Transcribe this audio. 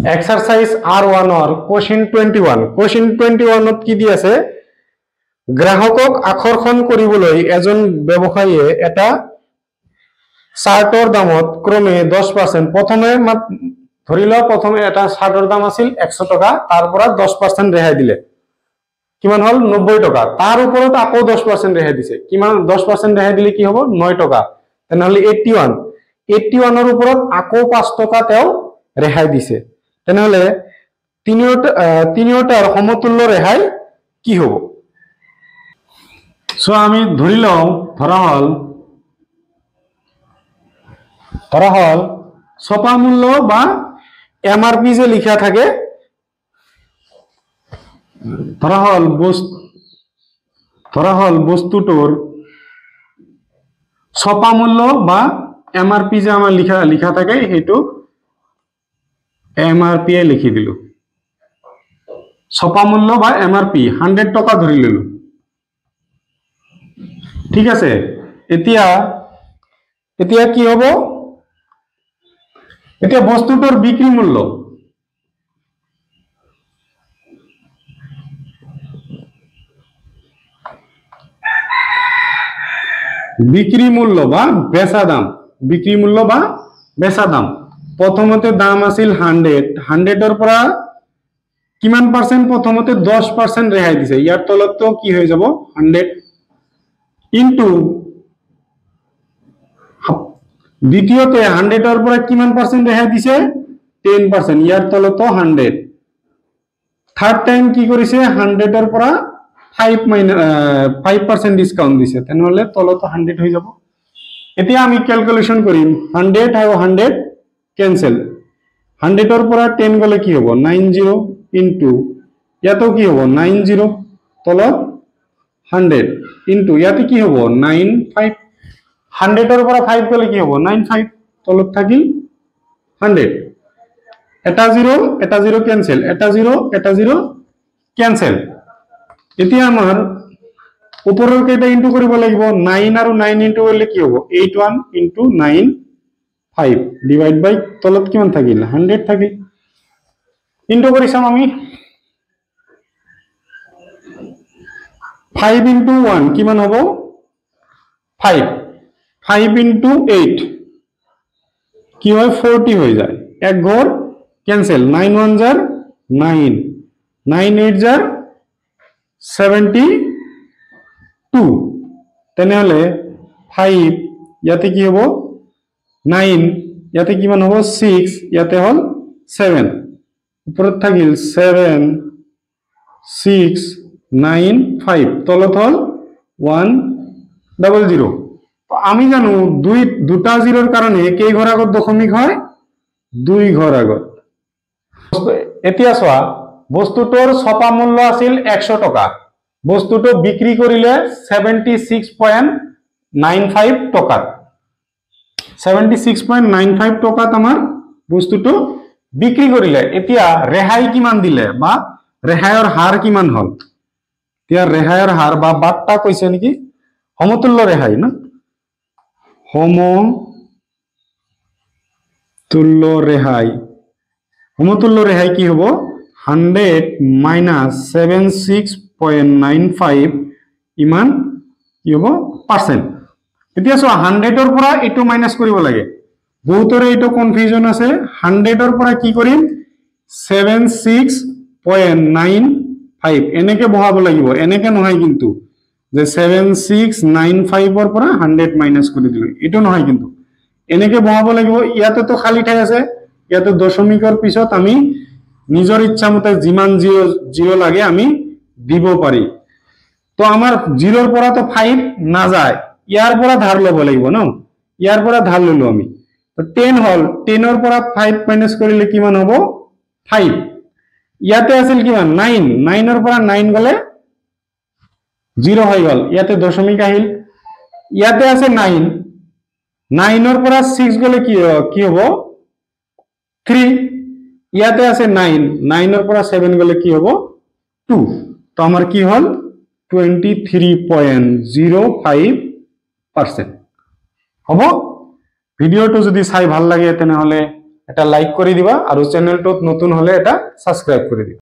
Exercise R1 or question 21 question 21 কি দি আছে গ্ৰাহকক আকৰ্ষণ কৰিবলৈ এজন ব্যৱসায়ীয়ে এটা শাৰ্টৰ দামত ক্ৰমে 10% প্ৰথমে ধৰি লও প্ৰথমে এটা শাৰ্টৰ দাম আছিল 100 টকা তাৰ পৰা 10% ৰেহাই দিলে কিমান হল 90 টকা তাৰ ওপৰত আকৌ 10% ৰেহাই দিছে কিমান 10% ৰেহাই দিলে কি হ'ব 9 টকা তেনেহলে 81 ৰ ওপৰত আকৌ 5 টকা তেও ৰেহাই দিছে তেনেহলে তিনিওটাৰ সমতুল্য ৰেহাই কি হ'ব সো আমি ধৰি লও ধৰা হল ছপা মূল্য বা এমআৰপি যে লিখা থাকে ধৰা হল বস্তুটোৰ ছপা মূল্য বা এমআৰপি যে আমাৰ লিখা থাকে হেতু এমআৰপি লিখি দিলো ছপা মূল্য বা এমআৰপি 100 টকা ধৰি ললো ঠিক আছে এতিয়া কি হ'ব এতিয়া বস্তুটোৰ বিক্ৰী মূল্য বা বেচা দাম প্ৰথমতে দাম আছিল 100 ৰ পৰা কিমান পাৰ্সেন্ট প্ৰথমতে 10% ৰেহাই দিছে ইয়াৰ তলত কি হৈ যাব 100 ইনটু দ্বিতীয়তে 100 ৰ পৰা কিমান পাৰ্সেন্ট ৰেহাই দিছে 10% ইয়াৰ তলত 100 থাৰ্ড টাইম কি কৰিছে 100 ৰ পৰা 5% ডিসকাউন্ট দিছে তেনেহলে তলত 100 হৈ যাব এতিয়া আমি ক্যালকুলেশন কৰিম 100 আৰু 100 ক্যান্সেল 100 ৰ পৰা 10 গলে কি হ'ব 90 ইনটু ইয়াতো কি হ'ব 90 তলত 100 ইনটু ইয়াতে কি হ'ব 95 100 ৰ পৰা 5 গলে কি হ'ব 95 তলত থাকিল 100 এটা 0 ক্যান্সেল এটা 0 ক্যান্সেল এতিয়া আমাৰ উপৰৰ কেইটা ইনটু কৰিব লাগিব 9 আৰু 9 ইনটু কৰিলে কি হ'ব 81 ইনটু 9 5 ডিভাইড বাই তলত কিমান থাকিল 100 থাকিল ইনটু কৰিছাম আমি 5 ইনটু 1 কিমান হ'ব 5 ইনটু 8 কি হয় 40 হৈ যায় এক ঘৰ ক্যান্সেল 9 1 jar 9 9 8 jar 72 তেনেহলে 5 ইয়াতে কি হ'ব 9 ইয়াতে কিমান হ'ব 6 ইয়াতে হল 7 উপৰত থাকিল 7 6 9 5 তলত হল 100 তো আমি জানো দুটা জিরোর কারণে কেই ঘর আগত দশমিক হয় 2 ঘর আগত এতিয়া চোৱা বস্তুটোৰ ছপা মূল্য আছিল 100 টকা বস্তুটো বিক্ৰী কৰিলে 76.95 টকাত 76.95 টকাত আমাৰ বস্তুটো বিক্ৰী কৰিলে এতিয়া ৰেহাই কিমান দিলে বা ৰেহাইৰ হাৰ কিমান হল এতিয়া ৰেহাইৰ হাৰ বা বাট্টা কৈছে নেকি সমতুল্য ৰেহাই না সমতুল্য ৰেহাই কি হ'ব 100 minus 76.95 ইমান কি হ'ব পার্সেন্ট এতিয়া সো 100 ৰ পৰা এটো মাইনাস কৰিব লাগে বহুতৰে এটো কনফিউজন আছে 100 ৰ পৰা কি কৰিম 76.95 এনেকে বহাব লাগিব এনেকে নহয় কিন্তু যে 7695 ৰ পৰা 100 মাইনাস কৰি দিলো এটো নহয় কিন্তু এনেকে বহাব লাগিব ইয়াতে তো খালি ঠাই আছে ইয়াতে দশমিকৰ পিছত আমি নিজৰ ইচ্ছা মতে যিমান জিৰো লাগে আমি দিব পাৰি তো আমাৰ জিৰোৰ পৰা তো 5 না যায় ইয়াৰ পৰা ধাৰ লব লাগিব ন ইয়াৰ পৰা ধাৰ ললো আমি তো 10 হল 10 ৰ পৰা 5 মাইনাস কৰিলে কিমান হ'ব 5 ইয়াতে আছিল কিমান 9 ৰ পৰা 9 গলে 0 হৈ গল ইয়াতে দশমিক আহিল ইয়াতে আছে 9 ৰ পৰা 6 গলে কি হ'ব 3 ইয়াতে আছে 9 ৰ পৰা 7 গলে কি হ'ব 2 তো আমাৰ কি হল 23.05% হ'ব ভিডিওটো যদি চাই ভাল লাগে তেনেহলে এটা লাইক কৰি দিবা আৰু চেনেলটোত নতুন হলে এটা সাবস্ক্ৰাইব কৰি দিবা।